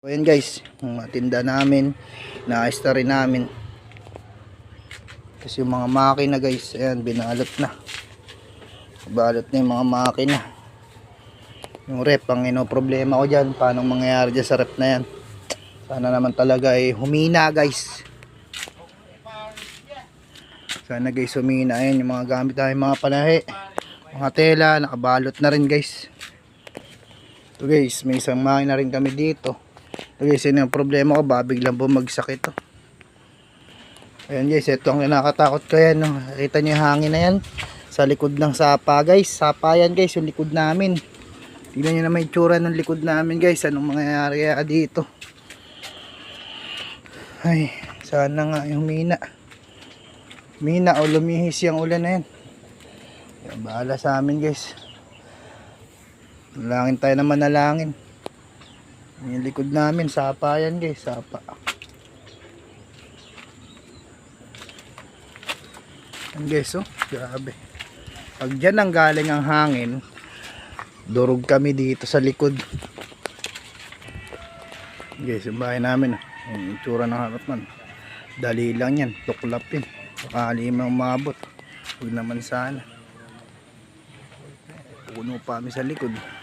So ayan guys, yung mga tinda namin, naayos na rin namin. Kasi yung mga makina guys, ayan, binalot na. Balot na yung mga makina. Yung rep, ang problema ko dyan, paano mangyayari dyan sa rep na yan. Sana naman talaga humina guys. Sana guys humina. Ayan yung mga gamit tayo, mga panahe, mga tela, nakabalot na rin guys. So guys, may isang makina rin kami dito. So guys, yun yung problema ko, biglang bumagsak ito. Ayan guys, ito ang nakakatakot ko yan, no? Nakita nyo yung hangin na yan sa likod ng sapa guys. Sapa yan guys, yung likod namin. Tignan nyo naman yung tsura ng likod namin guys. Anong mangyayari dito? Ay, sana nga humina. Humina o lumihis yung ulan na yan. Bahala sa amin guys. Nalangin tayo na manalangin. Yung likod namin, sapa yan guys, sapa. Yan guys, oh, grabe. Pag dyan ang galing ang hangin, durog kami dito sa likod. Guys, yung bahay namin, yung itsura ng harapan. Dali lang yan, tuklap yun. Sakali mang umabot. Huwag naman sana. Puno pa kami sa likod.